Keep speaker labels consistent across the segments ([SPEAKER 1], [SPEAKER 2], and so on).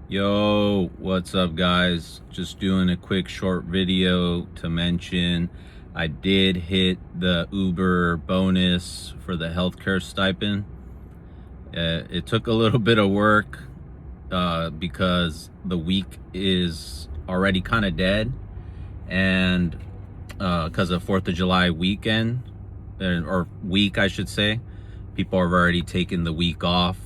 [SPEAKER 1] Yo, what's up guys? Just doing a quick short video to mention I did hit the Uber bonus for the healthcare stipend. It took a little bit of work because the week is already kind of dead, and because of 4th of July weekend, or week I should say, people have already taken the week off,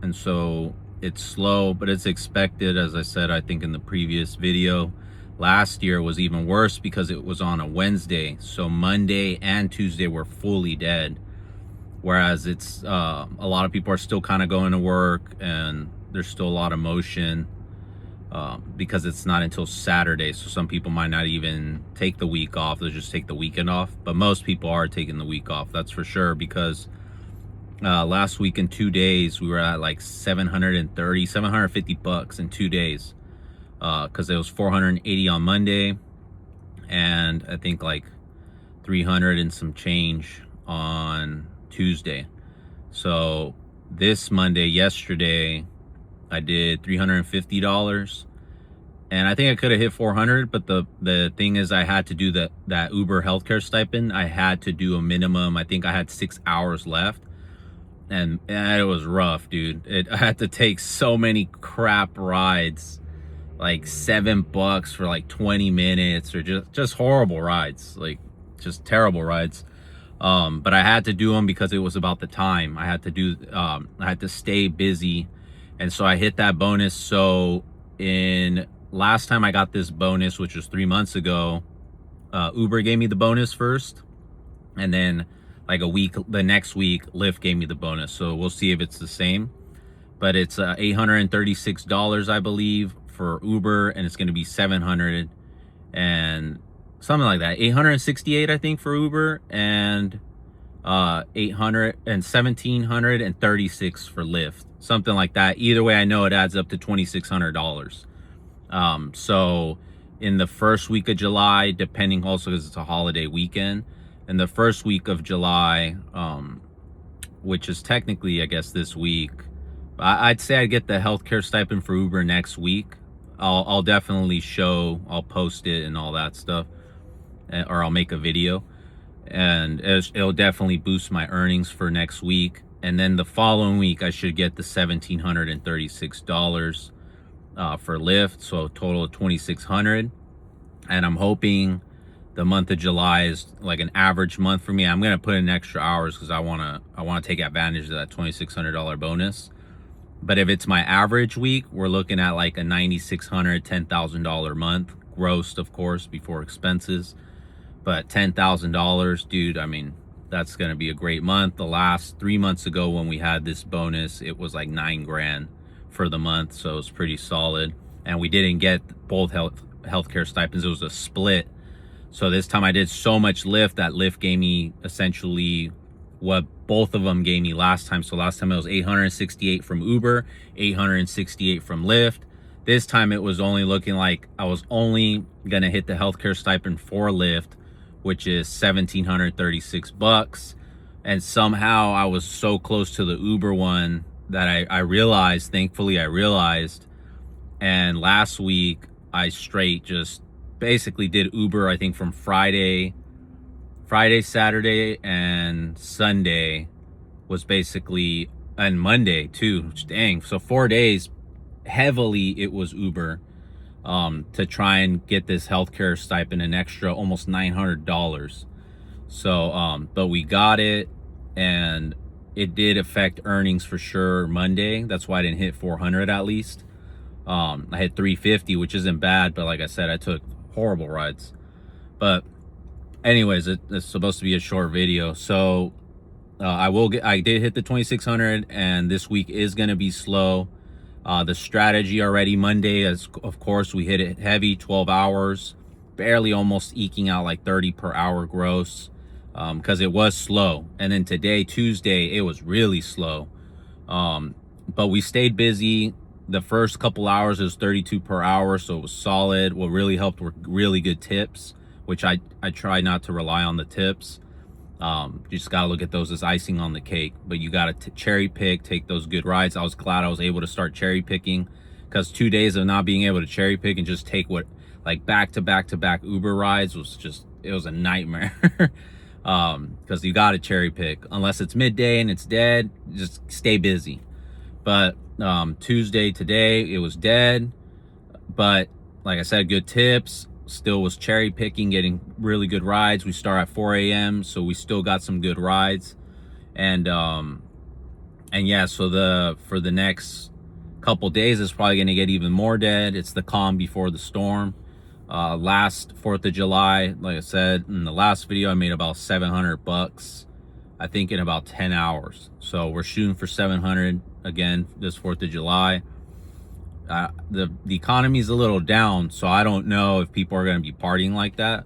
[SPEAKER 1] and so it's slow, but it's expected. As I said, I think in the previous video, last year was even worse because it was on a Wednesday, so Monday and Tuesday were fully dead, whereas it's a lot of people are still kind of going to work and there's still a lot of motion, because it's not until Saturday, so some people might not even take the week off, they'll just take the weekend off. But most people are taking the week off, that's for sure, because last week in 2 days we were at like 750 bucks in 2 days, because it was 480 on Monday and I think like 300 and some change on Tuesday. So this Monday, yesterday, I did $350, and I think I could have hit 400, but the thing is, I had to do that Uber healthcare stipend. I had to do a minimum, I think I had 6 hours left, and it was rough, dude. I had to take so many crap rides, like $7 for like 20 minutes, or just horrible rides, like just terrible rides. But I had to do them because it was about the time. I had to stay busy, and so I hit that bonus. So in last time I got this bonus, which was 3 months ago, Uber gave me the bonus first, and then like the next week, Lyft gave me the bonus. So we'll see if it's the same, but it's $836, I believe, for Uber, and it's going to be 700 and something like that, 868 I think for Uber, and 800 and 1736 for Lyft, something like that. Either way, I know it adds up to $2,600. So in the first week of July, depending, also because it's a holiday weekend, in the first week of July, which is technically, I guess, this week, I'd say I get the healthcare stipend for Uber next week. I'll definitely I'll post it and all that stuff, or I'll make a video, and it'll definitely boost my earnings for next week. And then the following week, I should get the $1,736 for Lyft, so a total of $2,600. And I'm hoping the month of July is like an average month for me. I'm gonna put in extra hours because I wanna take advantage of that $2,600 bonus. But if it's my average week, we're looking at like a $9,600, $10,000 month, gross, of course, before expenses. But $10,000, dude, I mean, that's gonna be a great month. The last 3 months ago when we had this bonus, it was like 9 grand for the month, so it's pretty solid. And we didn't get both healthcare stipends, it was a split. So this time I did so much Lyft that Lyft gave me essentially what both of them gave me last time. So last time it was 868 from Uber, 868 from Lyft. This time it was only looking like I was only gonna hit the healthcare stipend for Lyft, which is 1,736 bucks. And somehow I was so close to the Uber one that I realized, thankfully I realized. And last week I straight just basically did Uber, I think from Friday, Saturday, and Sunday was basically, and Monday too, dang. So 4 days, heavily it was Uber, to try and get this healthcare stipend, an extra almost $900. So, but we got it, and it did affect earnings for sure Monday. That's why I didn't hit 400 at least. I hit 350, which isn't bad, but like I said, I took horrible rides. But anyways, it's supposed to be a short video, so I did hit the 2,600, and this week is going to be slow. The strategy already Monday, as of course we hit it heavy, 12 hours, barely, almost eking out like 30 per hour gross, because it was slow. And then today, Tuesday, it was really slow, but we stayed busy. The first couple hours it was 32 per hour, so it was solid. What really helped were really good tips, which I try not to rely on the tips. You just gotta look at those as icing on the cake, but you gotta cherry pick, take those good rides. I was glad I was able to start cherry picking because 2 days of not being able to cherry pick and just take what, like back to back to back Uber rides was just, it was a nightmare. Because you got to cherry pick unless it's midday and it's dead. Just stay busy. But Tuesday today, it was dead. But like I said, good tips. Still was cherry picking, getting really good rides. We start at 4 a.m. so we still got some good rides. And yeah, so for the next couple days, it's probably going to get even more dead. It's the calm before the storm. Last 4th of July, like I said in the last video, I made about $700, I think, in about 10 hours. So we're shooting for 700 again this 4th of July. The economy is a little down, so I don't know if people are going to be partying like that.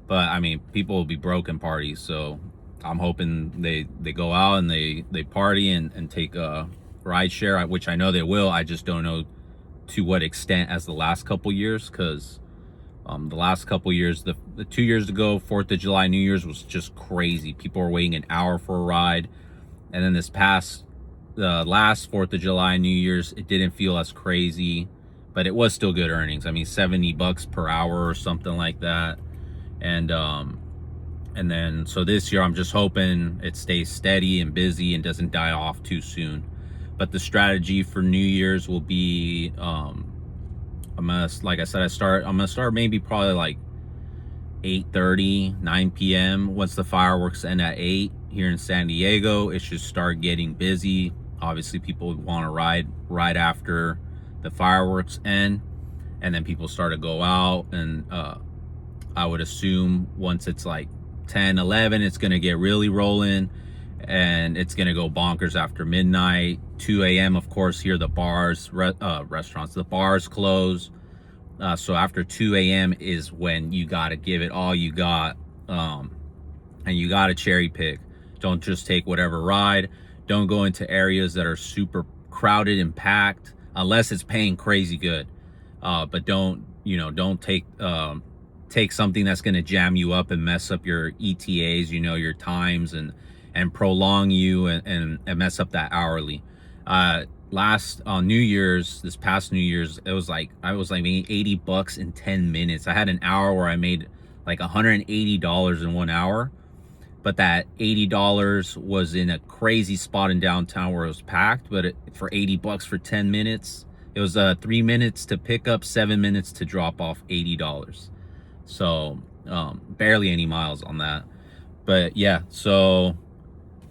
[SPEAKER 1] But I mean, people will be broken parties, so I'm hoping they go out and they party and take a ride share, which I know they will. I just don't know to what extent as the last couple years, because the last couple years, the 2 years ago, 4th of July, New Year's was just crazy. People were waiting an hour for a ride. And then this past, last 4th of July, New Year's, it didn't feel as crazy, but it was still good earnings. I mean, $70 per hour or something like that. And then, so this year, I'm just hoping it stays steady and busy and doesn't die off too soon. But the strategy for New Year's will be, like I said, I'm gonna start maybe probably like 8:30, 9 p.m. Once the fireworks end at 8 here in San Diego, it should start getting busy. Obviously, people want to ride right after the fireworks end, and then people start to go out. And I would assume once it's like 10, 11, it's gonna get really rolling, and it's gonna go bonkers after midnight. 2 a.m. of course, here the bars, restaurants, the bars close. So after 2 a.m. is when you gotta give it all you got, and you gotta cherry pick. Don't just take whatever ride. Don't go into areas that are super crowded and packed unless it's paying crazy good. But don't take something that's gonna jam you up and mess up your ETAs, your times, and prolong you and mess up that hourly. Last on New Year's, this past New Year's, I was like making $80 in 10 minutes. I had an hour where I made like $180 in 1 hour, but that $80 was in a crazy spot in downtown where it was packed. But for $80 for 10 minutes, it was 3 minutes to pick up, 7 minutes to drop off, $80. So barely any miles on that. But yeah, so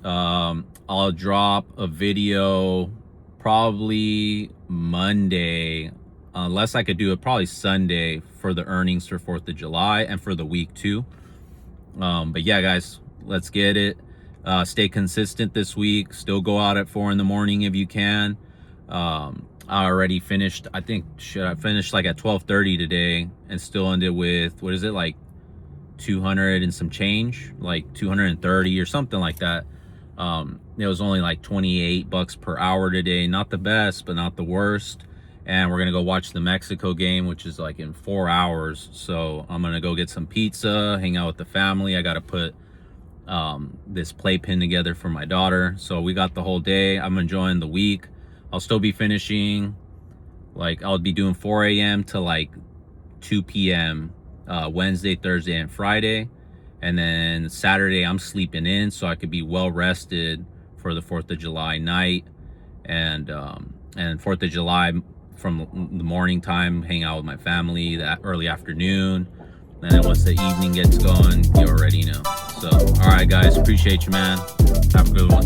[SPEAKER 1] I'll drop a video probably Monday, unless I could do it probably Sunday for the earnings for 4th of July and for the week too. But yeah, guys, let's get it. Stay consistent this week. Still go out at 4 in the morning if you can. I already finished, I finished like at 12:30 today, and still ended with, what is it, like 200 and some change, like 230 or something like that. It was only like $28 per hour today. Not the best, but not the worst. And we're gonna go watch the Mexico game, which is like in 4 hours. So I'm gonna go get some pizza, hang out with the family. I gotta put this playpen together for my daughter. So we got the whole day. I'm enjoying the week. I'll still be finishing, like I'll be doing 4 a.m. to like 2 p.m. Wednesday, Thursday, and Friday. And then Saturday I'm sleeping in so I could be well rested for the 4th of July night. And 4th of July from the morning time, hang out with my family that early afternoon. And then once the evening gets going, you already know. So, all right, guys, appreciate you, man. Have a good one.